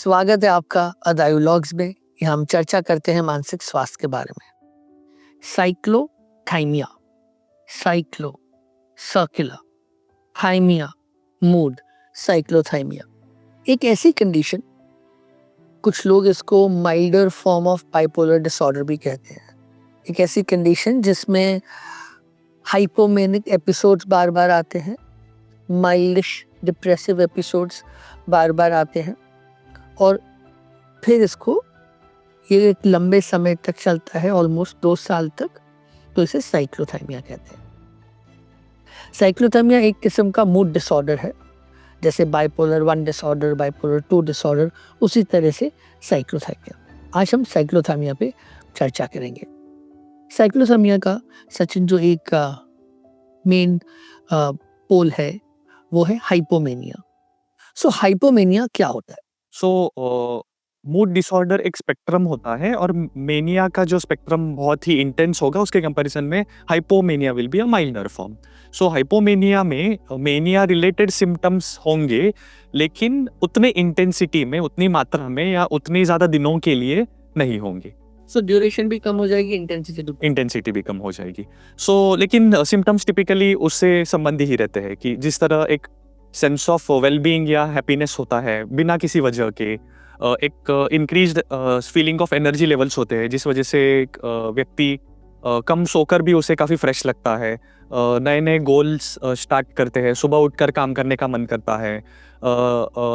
स्वागत है आपका अदायुलॉग्स में। यहाँ हम चर्चा करते हैं मानसिक स्वास्थ्य के बारे में। Cyclothymia, cyclo, circular, thymia, mood, cyclothymia एक ऐसी कंडीशन, कुछ लोग इसको milder form of bipolar disorder भी कहते हैं। एक ऐसी कंडीशन जिसमें हाइपोमेनिक एपिसोड्स बार बार आते हैं, माइल्डिश डिप्रेसिव एपिसोड्स बार बार आते हैं और फिर इसको ये एक लंबे समय तक चलता है, ऑलमोस्ट 2 साल तक, तो इसे साइक्लोथाइमिया कहते हैं। साइक्लोथाइमिया एक किस्म का मूड डिसऑर्डर है, जैसे बाइपोलर 1 डिसऑर्डर, बाइपोलर 2 डिसऑर्डर, उसी तरह से साइक्लोथाइमिया। आज हम साइक्लोथाइमिया पे चर्चा करेंगे। साइक्लोथाइमिया का सचिन जो एक मेन पोल है वो है हाइपोमेनिया। सो हाइपोमेनिया क्या होता है? मूड डिसऑर्डर एक स्पेक्ट्रम होता है और मेनिया का जो स्पेक्ट्रम बहुत ही इंटेंस होगा उसके कंपैरिजन में hypomania will be a milder form. So hypomania में मेनिया रिलेटेड सिम्टम्स होंगे, लेकिन उतने इंटेंसिटी में, उतनी मात्रा में या उतनी ज़्यादा दिनों के लिए नहीं होंगे। सो ड्यूरेशन भी कम हो जाएगी, इंटेंसिटी भी कम हो जाएगी। लेकिन सिम्टम्स टिपिकली उससे संबंधी ही रहते हैं कि जिस तरह एक सेंस ऑफ वेलबीइंग या हैप्पीनेस होता है बिना किसी वजह के, एक increased feeling of energy levels होते हैं जिस वजह से व्यक्ति कम सोकर भी उसे काफ़ी फ्रेश लगता है, नए नए गोल्स स्टार्ट करते हैं, सुबह उठकर काम करने का मन करता है,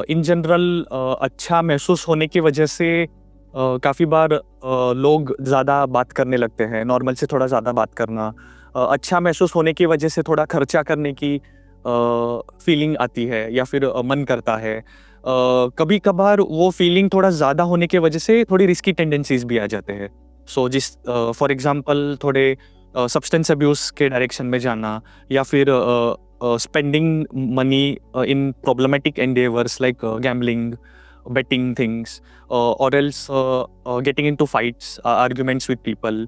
इन जनरल अच्छा महसूस होने की वजह से काफ़ी बार लोग ज़्यादा बात करने लगते हैं, नॉर्मल से थोड़ा ज़्यादा बात करना, अच्छा महसूस होने की वजह से थोड़ा खर्चा करने की फीलिंग आती है या फिर मन करता है। कभी कभार वो फीलिंग थोड़ा ज़्यादा होने की वजह से थोड़ी रिस्की टेंडेंसीज भी आ जाते हैं। फॉर एग्जांपल थोड़े सब्सटेंस अब्यूज़ के डायरेक्शन में जाना या फिर spending money in problematic endeavours like gambling, betting things, or else getting into fights, arguments with people.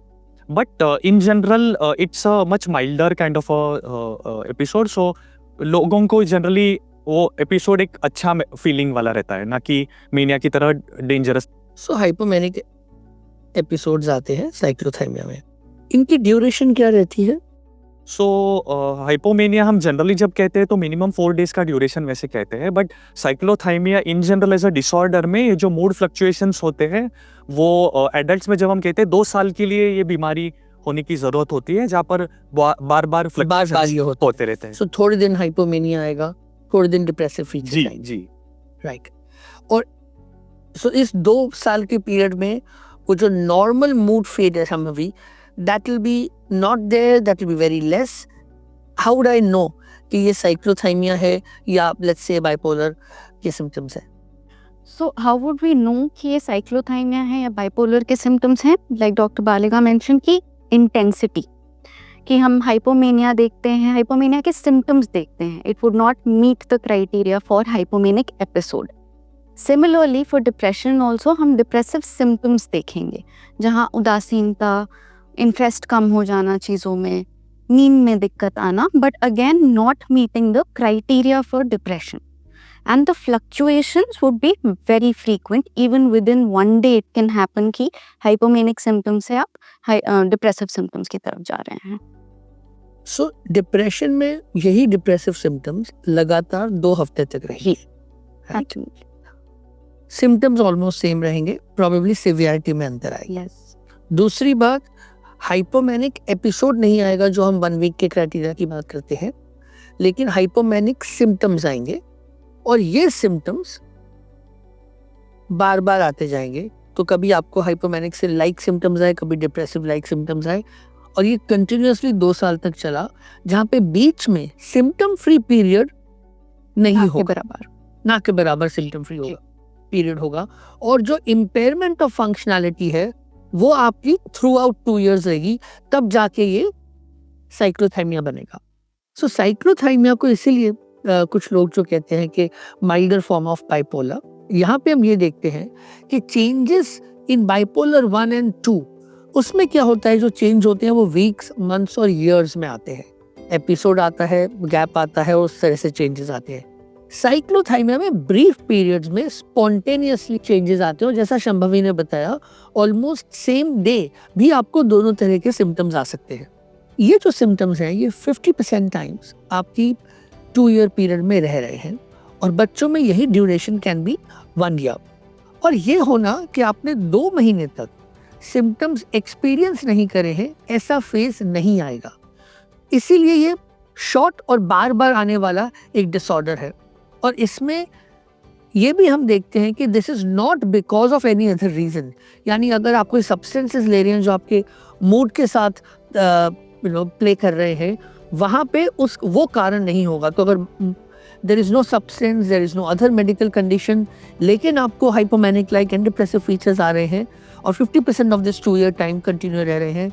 But in general, it's a much milder kind of a episode. So लोगों को generally वो episode एक अच्छा feeling वाला रहता है, ना कि मेनिया की तरह डेंजरस। सो हाइपोमेनिक एपिसोड्स आते हैं साइक्लोथाइमिया में। इनकी ड्यूरेशन क्या रहती है? हाइपोमेनिया हम जनरली जब कहते हैं तो मिनिमम 4 डेज का ड्यूरेशन वैसे कहते हैं, but cyclothymia in general as a disorder में ये जो मूड फ्लक्चुएशंस होते हैं वो एडल्ट्स में जब हम कहते हैं 2 साल के लिए ये बीमारी होने की जरूरत होती है, जहाँ पर बार बार होते रहते हैं। सो थोड़े दिन हाइपोमेनिया आएगा, थोड़े दिन डिप्रेसिव फीचर जी आएंगे। जी राइट। और सो इस 2 साल के पीरियड में वो जो नॉर्मल मूड फेड है हम अभी, that will be not there, that will be very less. How would I know कि ये साइक्लोथाइमिया है या let's say bipolar के symptoms है? So how would we know कि ये साइक्लोथाइमिया है या बाइपोलर के सिम्टम्स हैं? लाइक डॉक्टर बालिका मेंशन की इंटेंसिटी, कि हम हाइपोमेनिया देखते हैं, हाइपोमेनिया के सिम्टम्स देखते हैं, it would not meet the criteria for hypomanic episode. Similarly for depression also हम डिप्रेसिव सिम्टम्स देखेंगे, जहाँ उदासीनता, इंटरेस्ट कम हो जाना चीज़ों में, नींद में दिक्कत आना, but again not meeting the criteria for depression, and the fluctuations would be very frequent, even with in 1 day it can happen कि हाइपोमेनिक सिम्टम्स से आप डिप्रेसिव सिम्टम्स की तरफ जा रहे हैं। सो डिप्रेशन में यही डिप्रेसिव सिम्टम्स लगातार 2 हफ्ते तक रहेंगे। सिम्टम्स ऑलमोस्ट सेम रहेंगे, प्रोबेबली सिवियरिटी में अंतर आएगा। दूसरी बात, हाइपोमेनिक एपिसोड नहीं आएगा जो हम 1 वीक के क्राइटेरिया की बात करते हैं, लेकिन हाइपोमेनिक सिम्टम्स आएंगे और ये सिम्टम्स बार बार आते जाएंगे। तो कभी आपको हाइपोमेनिक से लाइक सिम्टम्स आए, कभी डिप्रेसिव लाइक सिम्टम्स आए, और ये कंटिन्यूअसली 2 साल तक चला, जहाँ पे बीच में सिम्टम फ्री पीरियड नहीं होगा, ना के बराबर सिम्टम फ्री होगा पीरियड होगा, और जो इम्पेयरमेंट ऑफ फंक्शनैलिटी है वो आपकी थ्रू आउट 2 years रहेगी, तब जाके ये साइक्लोथाइमिया बनेगा। सो साइक्लोथाइमिया को इसीलिए कुछ लोग जो कहते हैं कि माइल्डर फॉर्म ऑफ बाइपोलर, यहाँ पे हम ये देखते हैं कि चेंजेस इन बाइपोलर 1 and 2, उसमें क्या होता है, जो चेंज होते हैं वो वीक्स, मंथ्स और ईयर्स में आते हैं। एपिसोड आता है, गैप आता है और उस तरह से चेंजेस आते हैं। साइक्लोथाइमिया में ब्रीफ पीरियड्स में स्पॉन्टेनियसली चेंजेस आते हो, जैसा शंभवी ने बताया ऑलमोस्ट सेम डे भी आपको दोनों तरह के सिम्टम्स आ सकते हैं। ये जो सिम्टम्स हैं ये 50% टाइम्स आपकी 2 ईयर पीरियड में रह रहे हैं और बच्चों में यही ड्यूरेशन कैन बी 1 ईयर। और ये होना कि आपने 2 महीने तक सिम्टम्स एक्सपीरियंस नहीं करे हैं, ऐसा फेज नहीं आएगा। इसीलिए ये शॉर्ट और बार बार आने वाला एक डिसऑर्डर है। और इसमें ये भी हम देखते हैं कि this is not because of any other reason, यानी अगर आप कोई सब्सटेंसेस ले रहे हैं जो आपके मूड के साथ प्ले कर रहे हैं, वहाँ पे वो कारण नहीं होगा। तो अगर there is no substance, there is no other medical condition, लेकिन आपको hypomanic like and depressive features आ रहे हैं और 50% of this 2 year time continue रह रहे हैं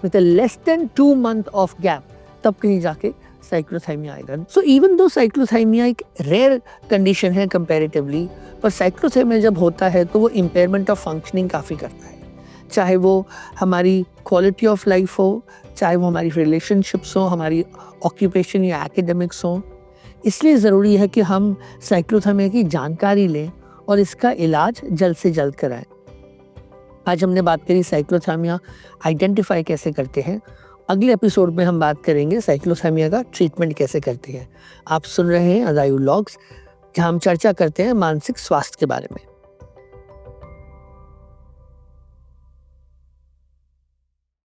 with a less than 2 month of gap, तब कहीं जाके साइक्लोथाइमिया आएगा। सो इवन दो साइक्लोथाइमिया एक रेयर कंडीशन है कंपैरेटिवली, पर साइक्लोथाइमिया जब होता है तो वो इम्पेयरमेंट ऑफ फंक्शनिंग काफ़ी करता है, चाहे वो हमारी क्वालिटी ऑफ लाइफ हो, चाहे वो हमारी रिलेशनशिप्स हो, हमारी ऑक्यूपेशन या एकेडमिक्स हो। इसलिए ज़रूरी है कि हम साइक्लोथाइमिया की जानकारी लें और इसका इलाज जल्द से जल्द कराएं। आज हमने बात करी साइक्लोथाइमिया आइडेंटिफाई कैसे करते हैं। अगले एपिसोड में हम बात करेंगे साइक्लोथाइमिया का ट्रीटमेंट कैसे करते हैं। आप सुन रहे हैं अदायु लॉग्स, जहाँ हम चर्चा करते हैं मानसिक स्वास्थ्य के बारे में।